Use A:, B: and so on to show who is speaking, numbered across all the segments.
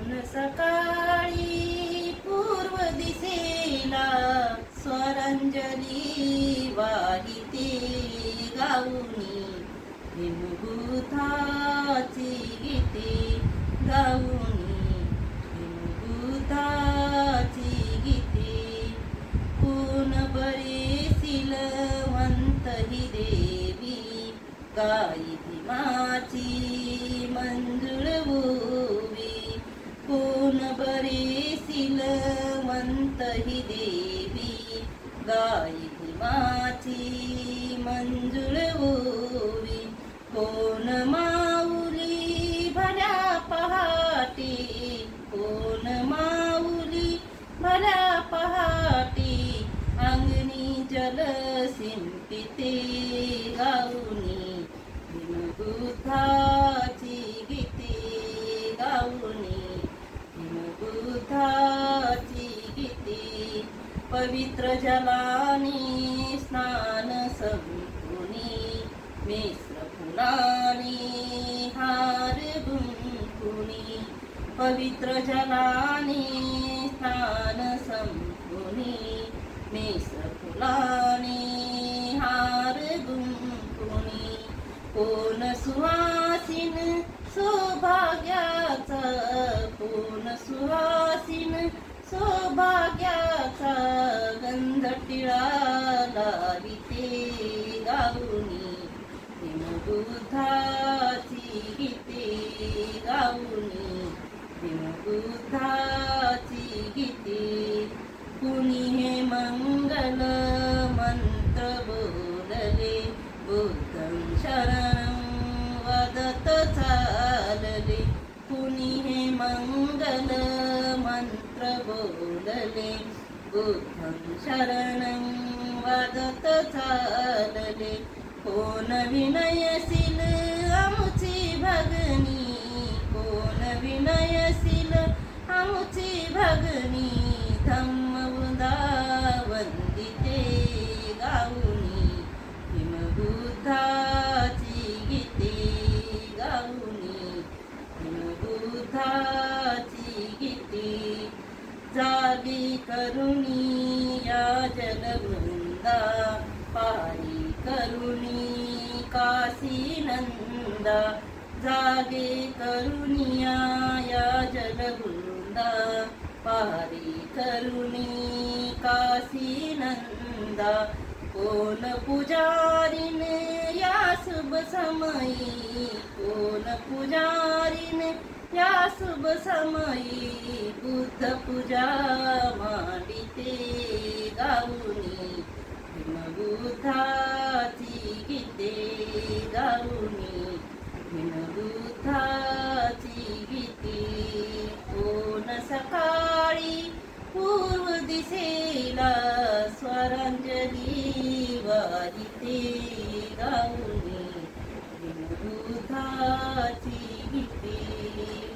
A: सकाळी पूर्व दिसेला स्वरांजली वाहिते गाऊनी हिमभूताची गीते गाऊनी हिमभूताची गीते कोण बरे सिलवंत ही देवी गाई भीमाची मंजुळ ओवी कोण बरे सिलवंत ही देवी गाई भीमाची मंजुळ ओवी कोण माऊली भल्या पहाटे कोण माऊली भल्या पहाटे अंगणी जल शिंपिते गाऊनी हिमभूताची गीते गाऊनी हिमभूताची गीते पवित्र जलाने स्नान संपुनी मिश्र फुलाने हार गुंफुनी पवित्र जलाने स्नान संपुनी मिश्र फुलाने हार गुंफुनी कोण सुवासिन सौभाग्याचा कोण सुवासिन सौभाग्याचा गंध टिळा लाविते गाऊनी हिमभूताची गीते गाऊनी हिमभूताची गीते कुणी हे मंगल मंत्र बोलले बुद्धं शरणं वदत चालले कुणी हे मंगल मंत्र बोलले बुद्धं शरणं वदत चालले कोण विनयशील आमुची भगनी कोण विनयशील आमुची भगनी धम्म वंदिते गाऊनी हिमभूताची गीते गाऊनी हिमभूताची गीते जागी करुणी या जलवृंदा पारी करुणी काशी नंदा जागे करुणिया या जलवृंदा पारी करुणी काशी नंदा कोण पुजारीन या शुभ समयी कोण पुजारीन या शुभ समयी बुद्ध पूजा मांडिते गाऊनी हिमभूताची गीते गाऊनी हिमभूताची गीते कोण सकाळी पूर्व दिसेला स्वरांजली वाहिते गाऊनी हिमभूताची गीते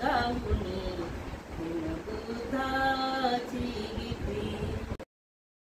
A: गाऊनी हिमभूता